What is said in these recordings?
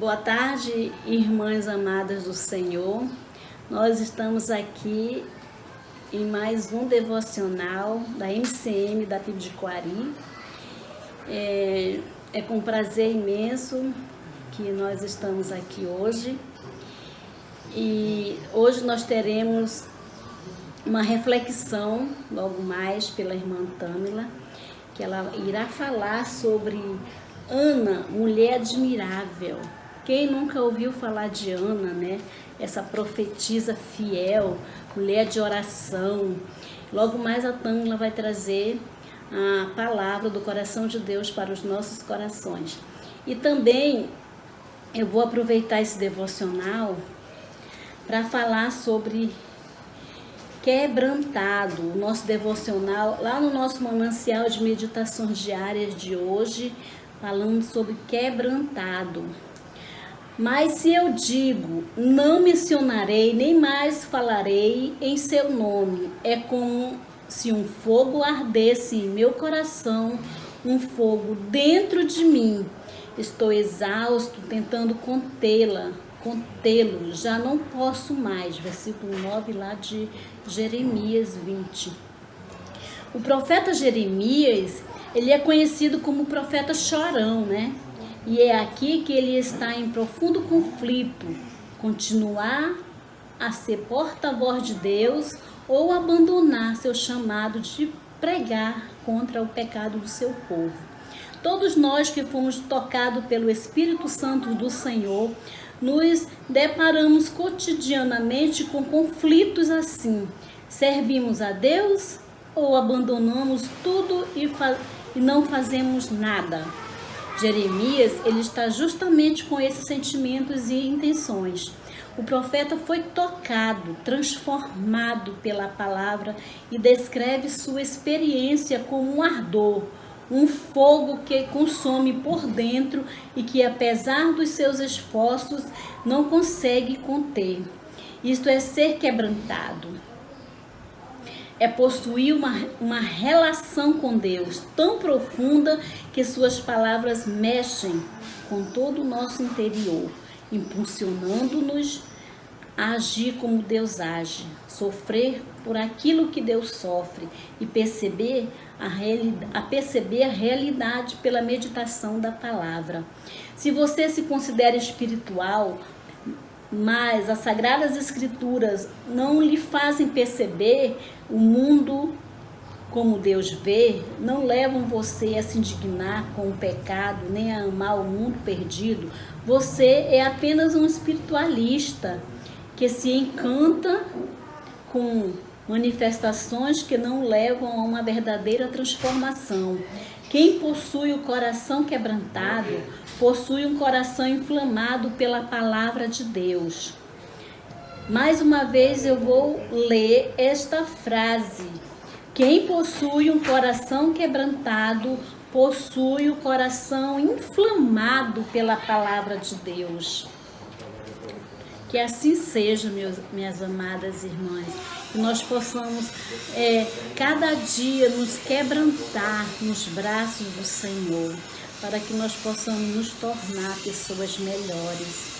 Boa tarde, irmãs amadas do Senhor. Nós estamos aqui em mais um devocional da MCM da Pibidiquari. É com prazer imenso que nós estamos aqui hoje. E hoje nós teremos uma reflexão, logo mais, pela irmã Tâmila, que ela irá falar sobre Ana, mulher admirável. Quem nunca ouviu falar de Ana, né? Essa profetisa fiel, mulher de oração. Logo mais a Tâmila vai trazer a palavra do coração de Deus para os nossos corações. E também eu vou aproveitar esse devocional para falar sobre quebrantado, o nosso devocional, lá no nosso manancial de meditações diárias de hoje, falando sobre quebrantado. Mas se eu digo, não mencionarei, nem mais falarei em seu nome, é como se um fogo ardesse em meu coração, um fogo dentro de mim. Estou exausto, tentando contê-lo, já não posso mais. Versículo 9 lá de Jeremias 20. O profeta Jeremias, ele é conhecido como profeta chorão, né? E é aqui que ele está em profundo conflito, continuar a ser porta-voz de Deus ou abandonar seu chamado de pregar contra o pecado do seu povo. Todos nós que fomos tocados pelo Espírito Santo do Senhor, nos deparamos cotidianamente com conflitos assim. Servimos a Deus ou abandonamos tudo e não fazemos nada? Jeremias, ele está justamente com esses sentimentos e intenções. O profeta foi tocado, transformado pela palavra e descreve sua experiência como um ardor, um fogo que consome por dentro e que, apesar dos seus esforços, não consegue conter. Isto é ser quebrantado. É possuir uma relação com Deus tão profunda que suas palavras mexem com todo o nosso interior, impulsionando-nos a agir como Deus age, sofrer por aquilo que Deus sofre e perceber a realidade pela meditação da palavra. Se você se considera espiritual, mas as Sagradas Escrituras não lhe fazem perceber o mundo como Deus vê, não levam você a se indignar com o pecado, nem a amar o mundo perdido, você é apenas um espiritualista que se encanta com manifestações que não levam a uma verdadeira transformação. Quem possui o coração quebrantado, possui um coração inflamado pela palavra de Deus. Mais uma vez eu vou ler esta frase. Quem possui um coração quebrantado, possui o coração inflamado pela palavra de Deus. Que assim seja, minhas amadas irmãs, que nós possamos cada dia nos quebrantar nos braços do Senhor, para que nós possamos nos tornar pessoas melhores,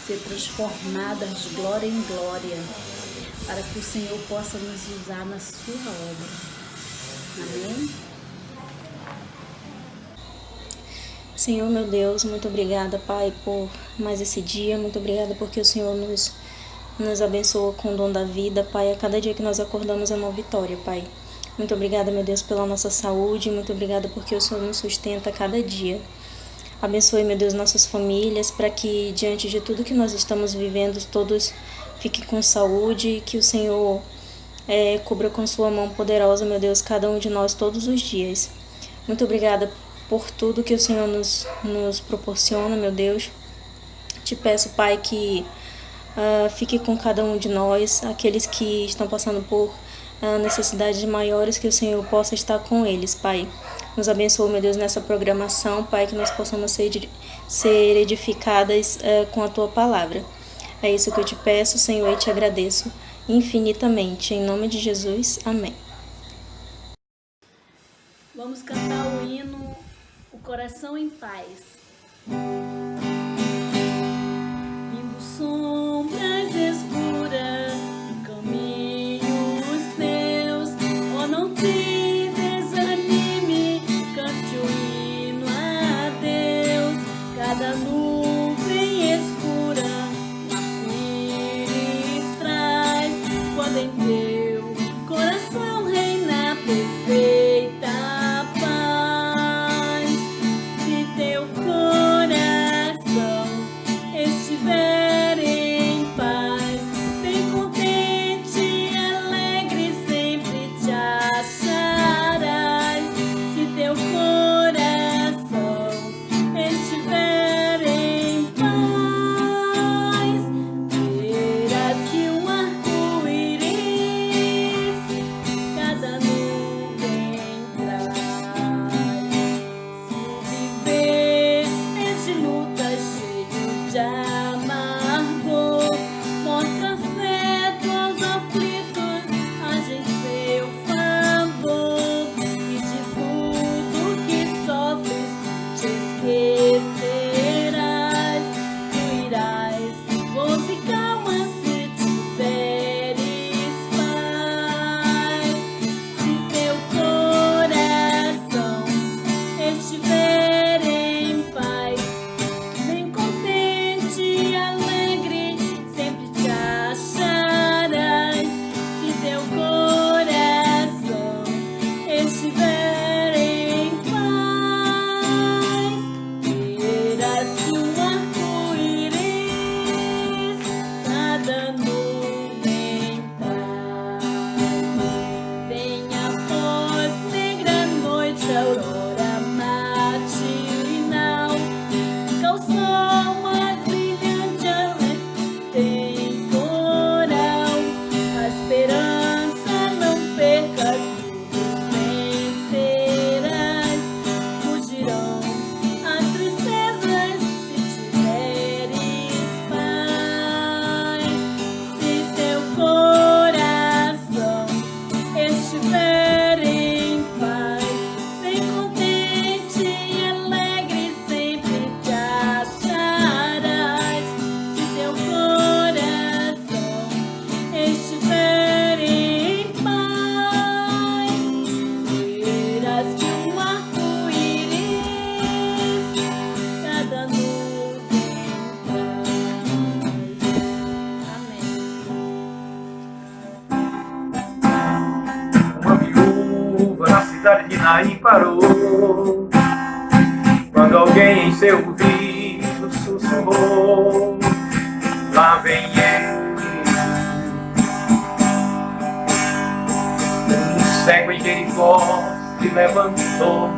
ser transformadas de glória em glória, para que o Senhor possa nos usar na sua obra. Amém? Senhor, meu Deus, muito obrigada, Pai, por mais esse dia. Muito obrigada porque o Senhor nos abençoa com o dom da vida, Pai. A cada dia que nós acordamos é uma vitória, Pai. Muito obrigada, meu Deus, pela nossa saúde. Muito obrigada porque o Senhor nos sustenta a cada dia. Abençoe, meu Deus, nossas famílias, para que diante de tudo que nós estamos vivendo, todos fiquem com saúde, que o Senhor cubra com sua mão poderosa, meu Deus, cada um de nós todos os dias. Muito obrigada por tudo que o Senhor nos proporciona, meu Deus. Te peço, Pai, que fique com cada um de nós, aqueles que estão passando por necessidades maiores, que o Senhor possa estar com eles, Pai. Nos abençoe, meu Deus, nessa programação, Pai, que nós possamos ser edificadas com a Tua palavra. É isso que eu te peço, Senhor, e te agradeço infinitamente. Em nome de Jesus, amém. Vamos cantar o hino O Coração em Paz. sombras escuras, caminhos teus, oh, não te desanime, cante o hino a Deus. Cada nuvem escura um arco-íris traz, quando em teu coração reina perfeita paz. Se teu coração estiver em paz, bem contente e alegre sempre te acharás. Se teu coração estiver em paz, verás que um arco-íris cada nuvem traz. Se o viver é de luta cheio de amargor, mostra afeto aos aflitos, age em seu favor, e de tudo que sofres te esquecerás. Tu irás voz e calma se tiveres paz. Se teu coração estiver em paz, bem contente e alegre sempre te acharás. Se teu coração estiver em paz, verás que um arco-íris cada nuvem traz. Venha após negra noite, aurora matinal, ao sol mais brilhante, além temporal. A esperança não percas, tudo vencerás. Fugirão as tristezas se tiveres paz. Se teu coração estiver em paz, bem contente e alegre sempre te acharás. Se teu coração estiver em paz, verás que um arco-íris cada nuvem traz. Amém. Uma viúva na cidade de Naim parou, quando alguém em seu ouvido sussurrou: lá vem ele. Um cego em Jericó se levantou,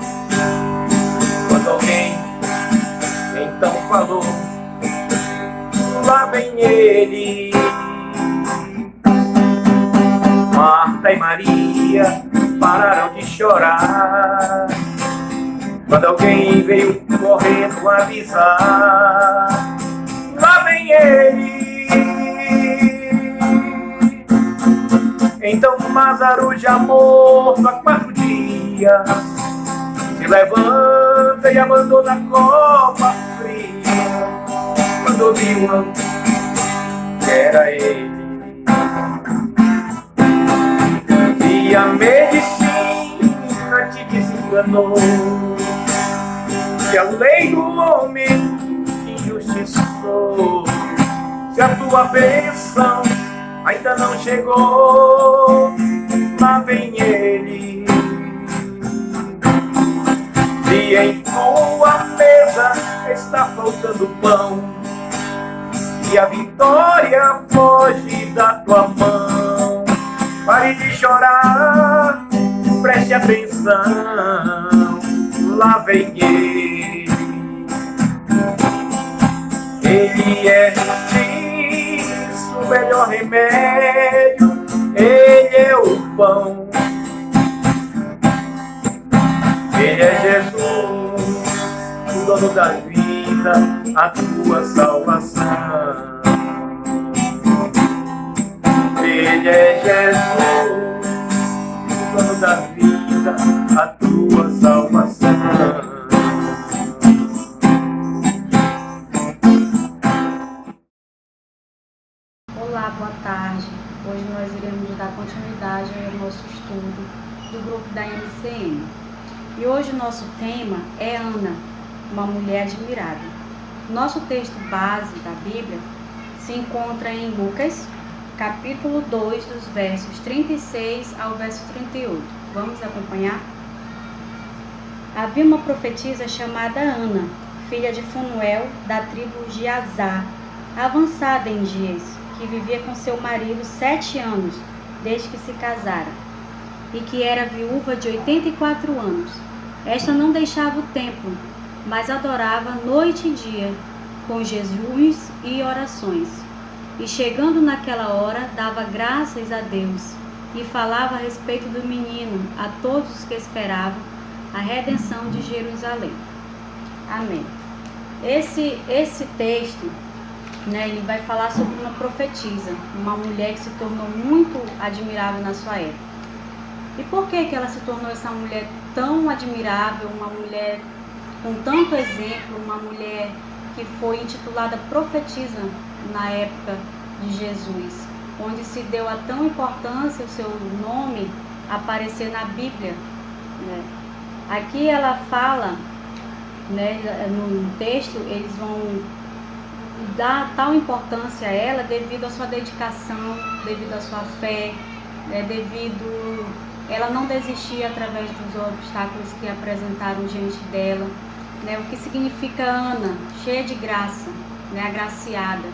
quando alguém então falou: lá vem ele. Marta e Maria pararam de chorar, quando alguém veio correndo avisar: lá vem ele. Então Lázaro, já morto há 4 dias, se levanta e abandona a copa fria, quando viu que era ele. E a medicina te desenganou, se a lei do homem te injustiçou, se a tua bênção ainda não chegou, lá vem ele. Se em tua mesa está faltando pão e a vitória foge da tua mão, pare de chorar, preste atenção, lá vem ele. Ele é justiça, o melhor remédio, ele é o pão. Ele é Jesus, o dono da vida, a tua salvação. Ele é Jesus, o dono da vida, a tua salvação. do grupo da MCM. E hoje o nosso tema é Ana, uma mulher admirada. Nosso texto base da Bíblia se encontra em Lucas, capítulo 2, dos versos 36 ao verso 38. Vamos acompanhar? Havia uma profetisa chamada Ana, filha de Fanuel, da tribo de Azar, avançada em dias, que vivia com seu marido 7 anos, desde que se casara, e que era viúva de 84 anos. Esta não deixava o templo, mas adorava noite e dia, com jejuns e orações. E chegando naquela hora, dava graças a Deus, e falava a respeito do menino a todos os que esperavam a redenção de Jerusalém. Amém. Esse texto, ele vai falar sobre uma profetisa, uma mulher que se tornou muito admirável na sua época. E por que ela se tornou essa mulher tão admirável, uma mulher com tanto exemplo, uma mulher que foi intitulada profetisa na época de Jesus, onde se deu a tão importância o seu nome aparecer na Bíblia, né? Aqui ela fala, no texto, eles vão dar tal importância a ela devido à sua dedicação, devido à sua fé, ela não desistia através dos obstáculos que apresentaram diante dela, o que significa Ana, cheia de graça, agraciada.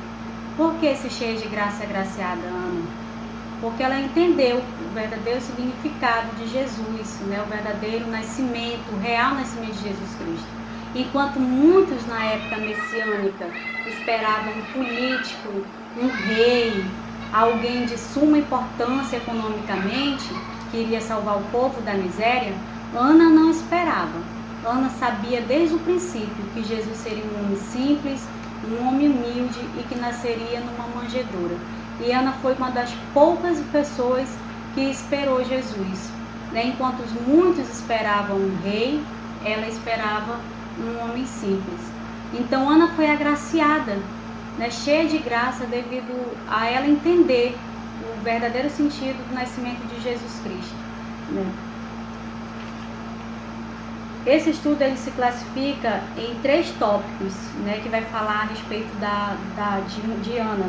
Por que esse cheia de graça e agraciada, Ana? Porque ela entendeu o verdadeiro significado de Jesus, o verdadeiro nascimento, o real nascimento de Jesus Cristo. Enquanto muitos na época messiânica esperavam um político, um rei, alguém de suma importância economicamente, que iria salvar o povo da miséria, Ana não esperava. Ana sabia desde o princípio que Jesus seria um homem simples, um homem humilde e que nasceria numa manjedoura. E Ana foi uma das poucas pessoas que esperou Jesus. Enquanto muitos esperavam um rei, ela esperava um homem simples. Então Ana foi agraciada, cheia de graça, devido a ela entender o verdadeiro sentido do nascimento de Jesus Cristo. Esse estudo ele se classifica em 3 tópicos, que vai falar a respeito de Ana,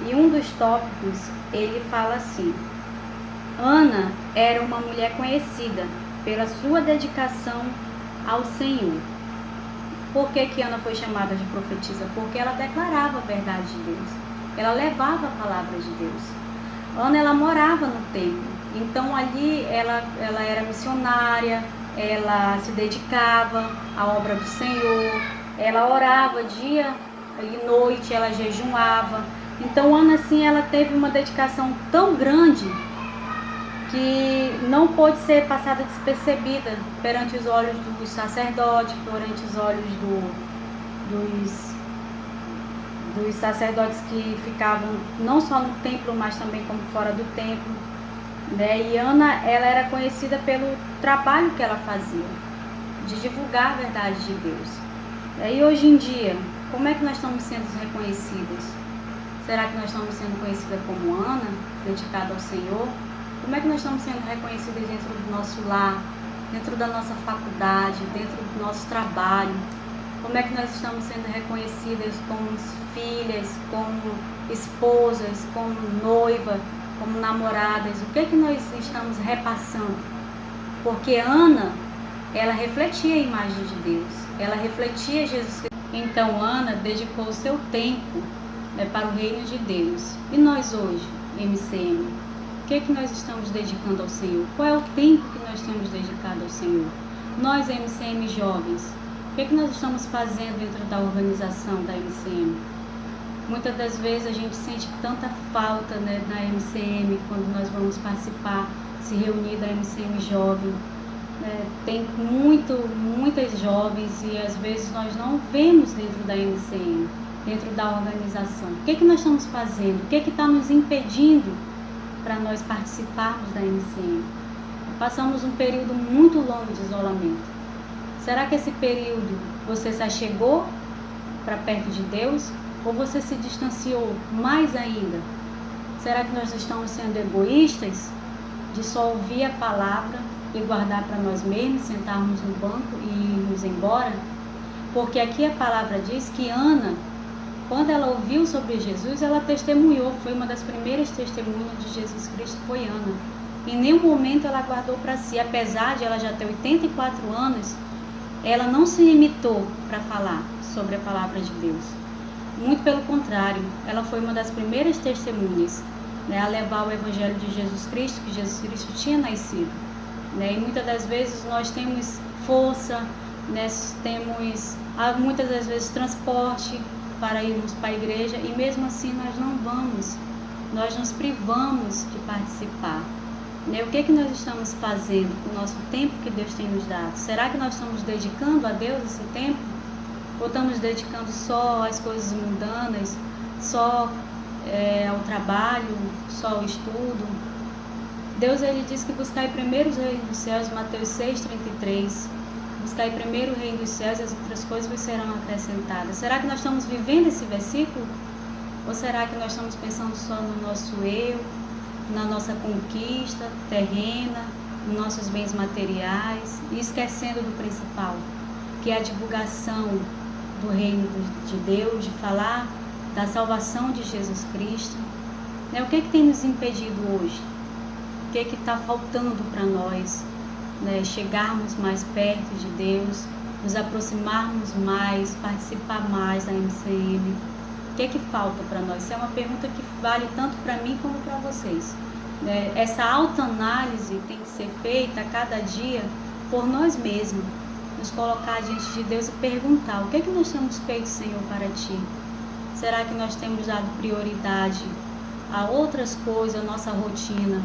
E um dos tópicos, ele fala assim: Ana era uma mulher conhecida pela sua dedicação ao Senhor. Por que Ana foi chamada de profetisa? Porque ela declarava a verdade de Deus. Ela levava a palavra de Deus. Ana, ela morava no templo. Então ali ela era missionária, ela se dedicava à obra do Senhor, ela orava dia e noite, ela jejuava. Então Ana, assim, ela teve uma dedicação tão grande que não pôde ser passada despercebida perante os olhos dos sacerdotes, perante os olhos dos sacerdotes que ficavam não só no templo, mas também como fora do templo. E Ana, ela era conhecida pelo trabalho que ela fazia, de divulgar a verdade de Deus. E hoje em dia, como é que nós estamos sendo reconhecidas? Será que nós estamos sendo conhecidas como Ana, dedicada ao Senhor? Como é que nós estamos sendo reconhecidas dentro do nosso lar, dentro da nossa faculdade, dentro do nosso trabalho? Como é que nós estamos sendo reconhecidas como filhas, como esposas, como noiva, como namoradas? O que é que nós estamos repassando? Porque Ana, ela refletia a imagem de Deus, ela refletia Jesus Cristo. Então Ana dedicou o seu tempo para o reino de Deus. E nós hoje, MCM, o que é que nós estamos dedicando ao Senhor? Qual é o tempo que nós temos dedicado ao Senhor? Nós, MCM jovens, o que é que nós estamos fazendo dentro da organização da MCM? Muitas das vezes a gente sente tanta falta na MCM quando nós vamos participar, se reunir da MCM jovem. Tem muitas jovens e às vezes nós não vemos dentro da MCM, dentro da organização. O que é que nós estamos fazendo? O que é que está nos impedindo para nós participarmos da MCM? Passamos um período muito longo de isolamento. Será que esse período você se achegou para perto de Deus ou você se distanciou mais ainda? Será que nós estamos sendo egoístas, de só ouvir a palavra e guardar para nós mesmos, sentarmos no banco e irmos embora, porque aqui a palavra diz que Ana, quando ela ouviu sobre Jesus, ela testemunhou, foi uma das primeiras testemunhas de Jesus Cristo, foi Ana. Em nenhum momento ela guardou para si, apesar de ela já ter 84 anos, ela não se limitou para falar sobre a palavra de Deus. Muito pelo contrário, ela foi uma das primeiras testemunhas, né, a levar o evangelho de Jesus Cristo, que Jesus Cristo tinha nascido. Né, e muitas das vezes nós temos força, né, temos muitas das vezes transporte para irmos para a igreja e mesmo assim nós não vamos, nós nos privamos de participar. Né? O que nós estamos fazendo com o nosso tempo que Deus tem nos dado? Será que nós estamos dedicando a Deus esse tempo? Ou estamos dedicando só às coisas mundanas, só ao trabalho, só ao estudo? Deus, ele diz que buscai primeiro os reinos dos céus, Mateus 6,33. Buscai primeiro o reino dos céus e as outras coisas vos serão acrescentadas. Será que nós estamos vivendo esse versículo? Ou será que nós estamos pensando só no nosso eu, na nossa conquista terrena, nos nossos bens materiais e esquecendo do principal, que é a divulgação do reino de Deus, de falar da salvação de Jesus Cristo? Né? O que tem nos impedido hoje? O que está faltando para nós? Né? Chegarmos mais perto de Deus, nos aproximarmos mais, participar mais da MCM. O que falta para nós? Isso é uma pergunta que vale tanto para mim como para vocês. Né? Essa autoanálise tem que ser feita a cada dia por nós mesmos. Nos colocar diante de Deus e perguntar: o que nós temos feito, Senhor, para Ti? Será que nós temos dado prioridade a outras coisas, a nossa rotina,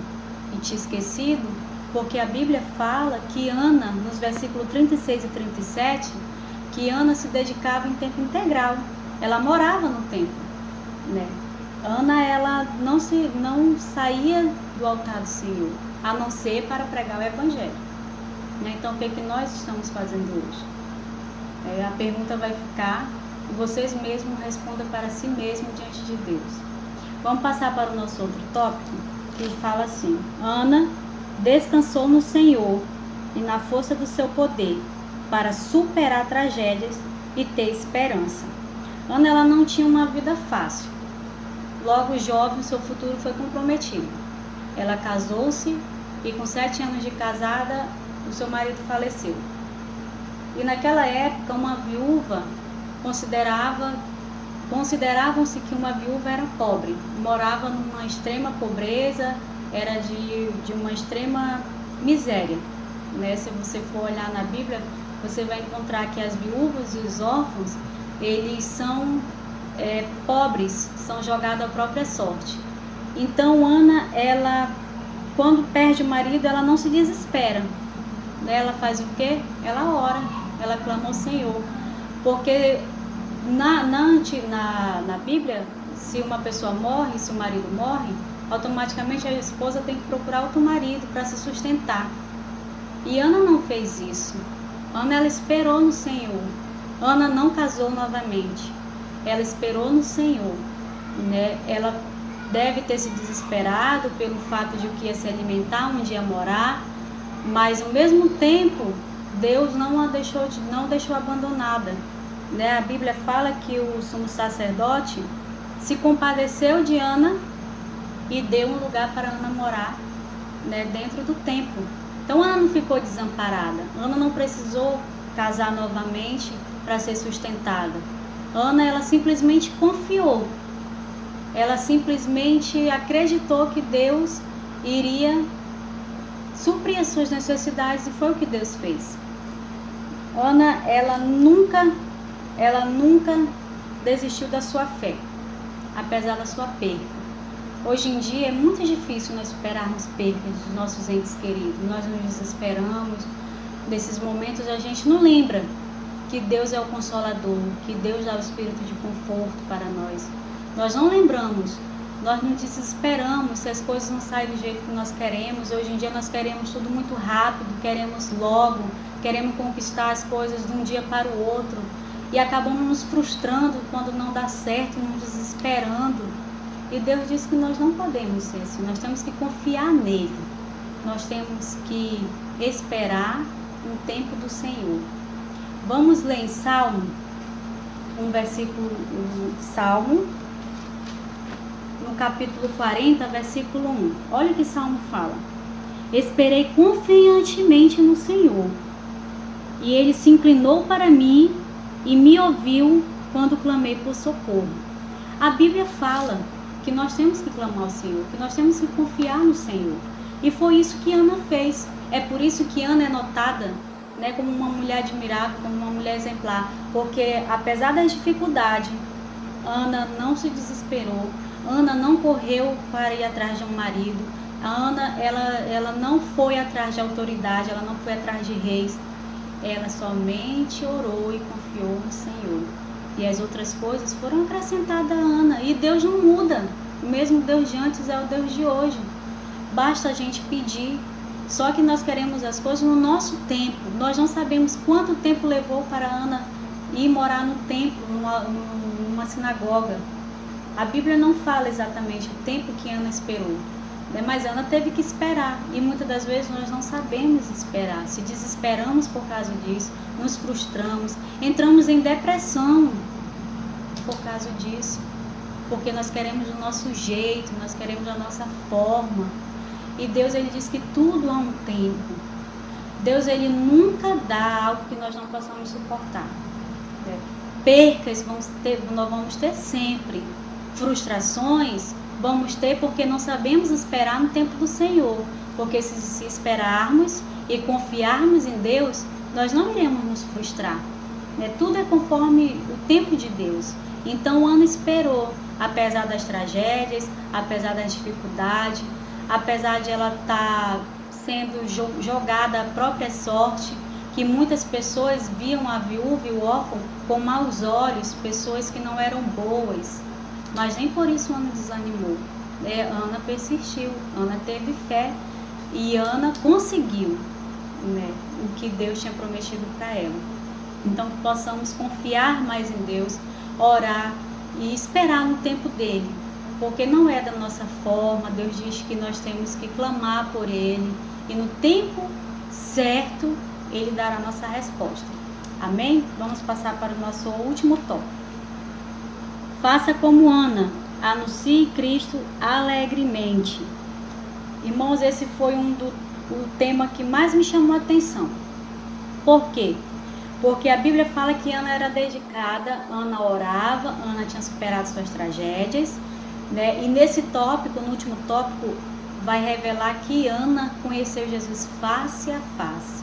e Te esquecido? Porque a Bíblia fala que Ana, nos versículos 36 e 37, que Ana se dedicava em tempo integral. Ela morava no templo, né? Ana, ela não saía do altar do Senhor, a não ser para pregar o Evangelho. Né? Então, o que nós estamos fazendo hoje? A pergunta vai ficar e vocês mesmos respondam para si mesmos diante de Deus. Vamos passar para o nosso outro tópico, que fala assim: Ana descansou no Senhor e na força do seu poder para superar tragédias e ter esperança. Ana, ela não tinha uma vida fácil. Logo jovem, seu futuro foi comprometido. Ela casou-se e com 7 anos de casada, o seu marido faleceu. E naquela época, uma viúva consideravam-se que uma viúva era pobre, morava numa extrema pobreza, era de uma extrema miséria. Né? Se você for olhar na Bíblia, você vai encontrar que as viúvas e os órfãos, eles são pobres, são jogados à própria sorte. Então Ana, ela, quando perde o marido, ela não se desespera. Ela faz o quê? Ela ora, ela clama ao Senhor. Porque na Bíblia, se uma pessoa morre, se o marido morre, automaticamente a esposa tem que procurar outro marido para se sustentar. E Ana não fez isso. Ana, ela esperou no Senhor. Ana não casou novamente. Ela esperou no Senhor. Né? Ela deve ter se desesperado pelo fato de que ia se alimentar, onde ia morar, mas ao mesmo tempo Deus não a deixou abandonada. Né? A Bíblia fala que o sumo sacerdote se compadeceu de Ana e deu um lugar para Ana morar, né, dentro do templo. Então Ana não ficou desamparada. Ana não precisou casar novamente para ser sustentada. Ana, ela simplesmente confiou. Ela simplesmente acreditou que Deus iria suprir as suas necessidades, e foi o que Deus fez. Ana, ela nunca desistiu da sua fé, apesar da sua perda. Hoje em dia é muito difícil nós superarmos perdas dos nossos entes queridos. Nós nos desesperamos. Nesses momentos a gente não lembra que Deus é o Consolador, que Deus dá o espírito de conforto para nós. Nós não lembramos, nós nos desesperamos se as coisas não saem do jeito que nós queremos. Hoje em dia nós queremos tudo muito rápido, queremos logo, queremos conquistar as coisas de um dia para o outro e acabamos nos frustrando quando não dá certo, nos desesperando. E Deus diz que nós não podemos ser assim, nós temos que confiar nele. nós temos que esperar o tempo do Senhor. Vamos ler em Salmo, Salmo, no capítulo 40, versículo 1. Olha o que Salmo fala. Esperei confiantemente no Senhor, e Ele se inclinou para mim e me ouviu quando clamei por socorro. A Bíblia fala que nós temos que clamar ao Senhor, que nós temos que confiar no Senhor. E foi isso que Ana fez. É por isso que Ana é notada, né, como uma mulher admirável, como uma mulher exemplar. Porque apesar das dificuldades, Ana não se desesperou. Ana não correu para ir atrás de um marido. A Ana, ela não foi atrás de autoridade, ela não foi atrás de reis. Ela somente orou e confiou no Senhor. E as outras coisas foram acrescentadas a Ana. E Deus não muda. O mesmo Deus de antes é o Deus de hoje. Basta a gente pedir. Só que nós queremos as coisas no nosso tempo. Nós não sabemos quanto tempo levou para Ana ir morar no templo, numa sinagoga. A Bíblia não fala exatamente o tempo que Ana esperou, né? Mas Ana teve que esperar. E muitas das vezes nós não sabemos esperar. Se desesperamos por causa disso, nos frustramos, entramos em depressão por causa disso. Porque nós queremos o nosso jeito, nós queremos a nossa forma. E Deus, Ele diz que tudo há um tempo. Deus, Ele nunca dá algo que nós não possamos suportar. Percas nós vamos ter sempre. Frustrações vamos ter porque não sabemos esperar no tempo do Senhor. Porque se esperarmos e confiarmos em Deus, nós não iremos nos frustrar. Tudo é conforme o tempo de Deus. Então Ana esperou, apesar das tragédias, apesar das dificuldades, apesar de ela estar sendo jogada à própria sorte, que muitas pessoas viam a viúva e o órfão com maus olhos, pessoas que não eram boas, mas nem por isso Ana desanimou. Ana persistiu, Ana teve fé e Ana conseguiu, o que Deus tinha prometido para ela. Então que possamos confiar mais em Deus, orar e esperar no tempo dele. Porque não é da nossa forma. Deus diz que nós temos que clamar por Ele. E no tempo certo, Ele dará a nossa resposta. Amém? Vamos passar para o nosso último tópico. Faça como Ana. Anuncie Cristo alegremente. Irmãos, esse foi o tema que mais me chamou a atenção. Por quê? Porque a Bíblia fala que Ana era dedicada, Ana orava, Ana tinha superado suas tragédias. E nesse tópico, no último tópico, vai revelar que Ana conheceu Jesus face a face.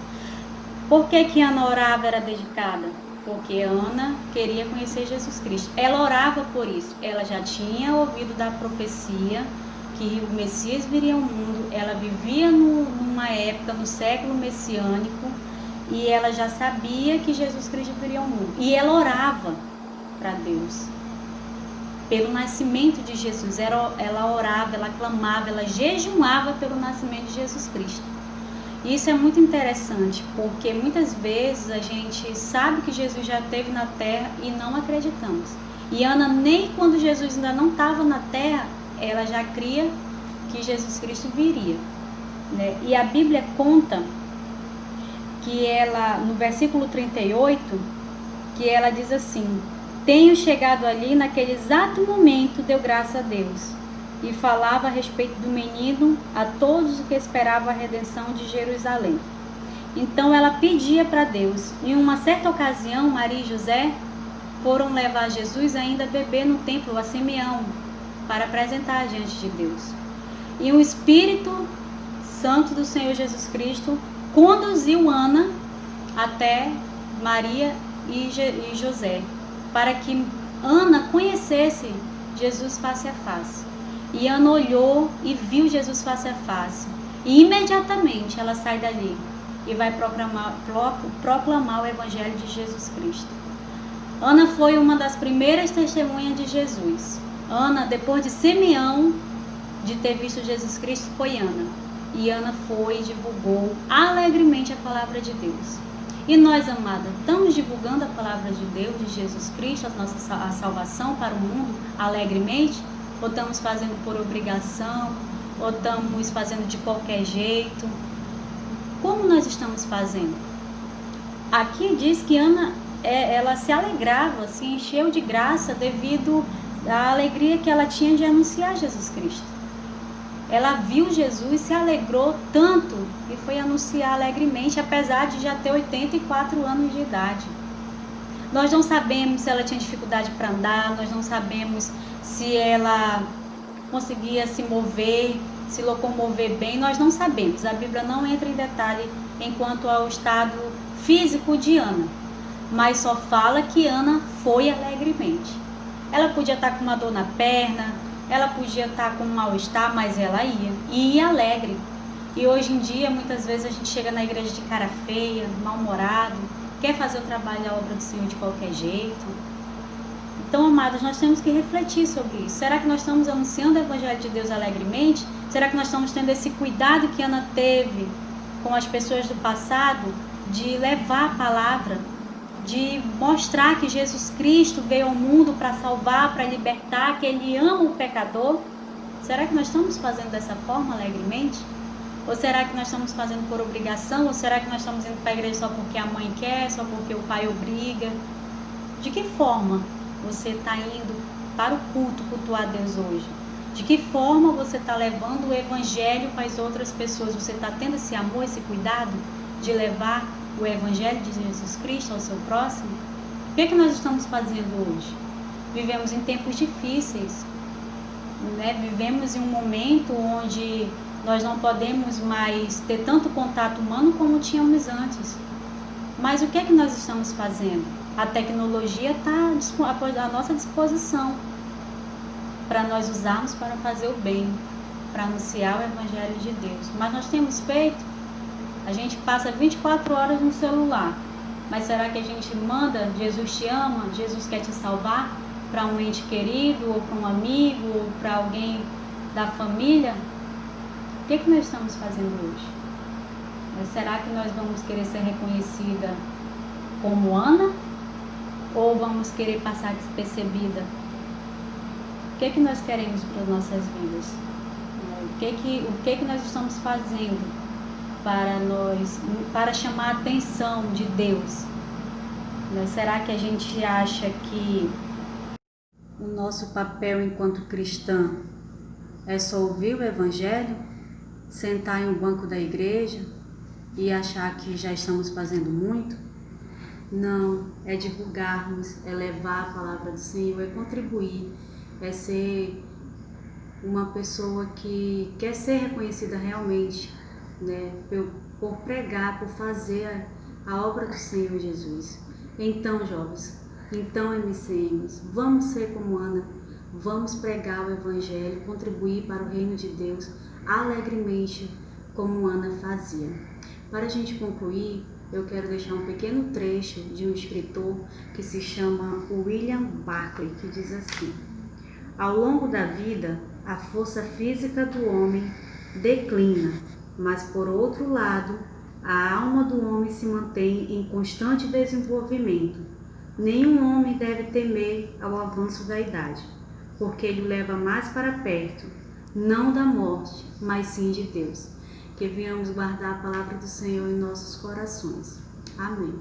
Por que Ana orava, era dedicada? Porque Ana queria conhecer Jesus Cristo. Ela orava por isso. Ela já tinha ouvido da profecia que o Messias viria ao mundo. Ela vivia numa época, no século messiânico, e ela já sabia que Jesus Cristo viria ao mundo. E ela orava para Deus pelo nascimento de Jesus. Ela orava, ela clamava, ela jejuava pelo nascimento de Jesus Cristo. E isso é muito interessante, porque muitas vezes a gente sabe que Jesus já esteve na terra e não acreditamos. E Ana, nem quando Jesus ainda não estava na terra, ela já cria que Jesus Cristo viria. E a Bíblia conta que ela, no versículo 38, que ela diz assim: tenho chegado ali, naquele exato momento deu graça a Deus e falava a respeito do menino a todos os que esperavam a redenção de Jerusalém. Então ela pedia para Deus. Em uma certa ocasião, Maria e José foram levar Jesus ainda bebê no templo a Simeão para apresentar diante de Deus. E o Espírito Santo do Senhor Jesus Cristo conduziu Ana até Maria e José, para que Ana conhecesse Jesus face a face. E Ana olhou e viu Jesus face a face. E imediatamente ela sai dali e vai proclamar o Evangelho de Jesus Cristo. Ana foi uma das primeiras testemunhas de Jesus. Ana, depois de Simeão, de ter visto Jesus Cristo, foi Ana. E Ana foi e divulgou alegremente a palavra de Deus. E nós, amada, estamos divulgando a palavra de Deus, de Jesus Cristo, a salvação para o mundo alegremente? Ou estamos fazendo por obrigação, ou estamos fazendo de qualquer jeito? Como nós estamos fazendo? Aqui diz que Ana, ela se alegrava, se encheu de graça devido à alegria que ela tinha de anunciar Jesus Cristo. Ela viu Jesus, se alegrou tanto e foi anunciar alegremente, apesar de já ter 84 anos de idade. Nós não sabemos se ela tinha dificuldade para andar, nós não sabemos se ela conseguia se mover, se locomover bem, nós não sabemos. A Bíblia não entra em detalhe enquanto ao estado físico de Ana, mas só fala que Ana foi alegremente. Ela podia estar com uma dor na perna, ela podia estar com um mal-estar, mas ela ia alegre. E hoje em dia, muitas vezes a gente chega na igreja de cara feia, mal-humorado, quer fazer o trabalho e a obra do Senhor de qualquer jeito. Então, amados, nós temos que refletir sobre isso. Será que nós estamos anunciando o Evangelho de Deus alegremente? Será que nós estamos tendo esse cuidado que Ana teve com as pessoas do passado, de levar a palavra, de mostrar que Jesus Cristo veio ao mundo para salvar, para libertar, que Ele ama o pecador? Será que nós estamos fazendo dessa forma alegremente? Ou será que nós estamos fazendo por obrigação? Ou será que nós estamos indo para a igreja só porque a mãe quer, só porque o pai obriga? De que forma você está indo para o culto, cultuar a Deus hoje? De que forma você está levando o Evangelho para as outras pessoas? Você está tendo esse amor, esse cuidado de levar o Evangelho de Jesus Cristo ao seu próximo? O que é que nós estamos fazendo hoje? Vivemos em tempos difíceis, né? Vivemos em um momento onde nós não podemos mais ter tanto contato humano como tínhamos antes. Mas o que é que nós estamos fazendo? A tecnologia está à nossa disposição para nós usarmos para fazer o bem, para anunciar o Evangelho de Deus. Mas nós temos feito? A gente passa 24 horas no celular. Mas será que a gente manda Jesus te ama, Jesus quer te salvar para um ente querido, ou para um amigo, ou para alguém da família? O que é que nós estamos fazendo hoje? Mas será que nós vamos querer ser reconhecida como Ana? Ou vamos querer passar despercebida? O que é que nós queremos para as nossas vidas? O que é que nós estamos fazendo para chamar a atenção de Deus? Será que a gente acha que o nosso papel enquanto cristã é só ouvir o Evangelho, sentar em um banco da igreja e achar que já estamos fazendo muito? Não, é divulgarmos, é levar a palavra do Senhor, é contribuir, é ser uma pessoa que quer ser reconhecida realmente, né, por pregar, por fazer a obra do Senhor Jesus. Então, jovens, então, MCMs, vamos ser como Ana, vamos pregar o Evangelho, contribuir para o reino de Deus alegremente, como Ana fazia. Para a gente concluir, eu quero deixar um pequeno trecho de um escritor que se chama William Barclay, que diz assim: ao longo da vida, a força física do homem declina, mas por outro lado, a alma do homem se mantém em constante desenvolvimento. Nenhum homem deve temer ao avanço da idade, porque ele o leva mais para perto, não da morte, mas sim de Deus. Que venhamos guardar a palavra do Senhor em nossos corações. Amém.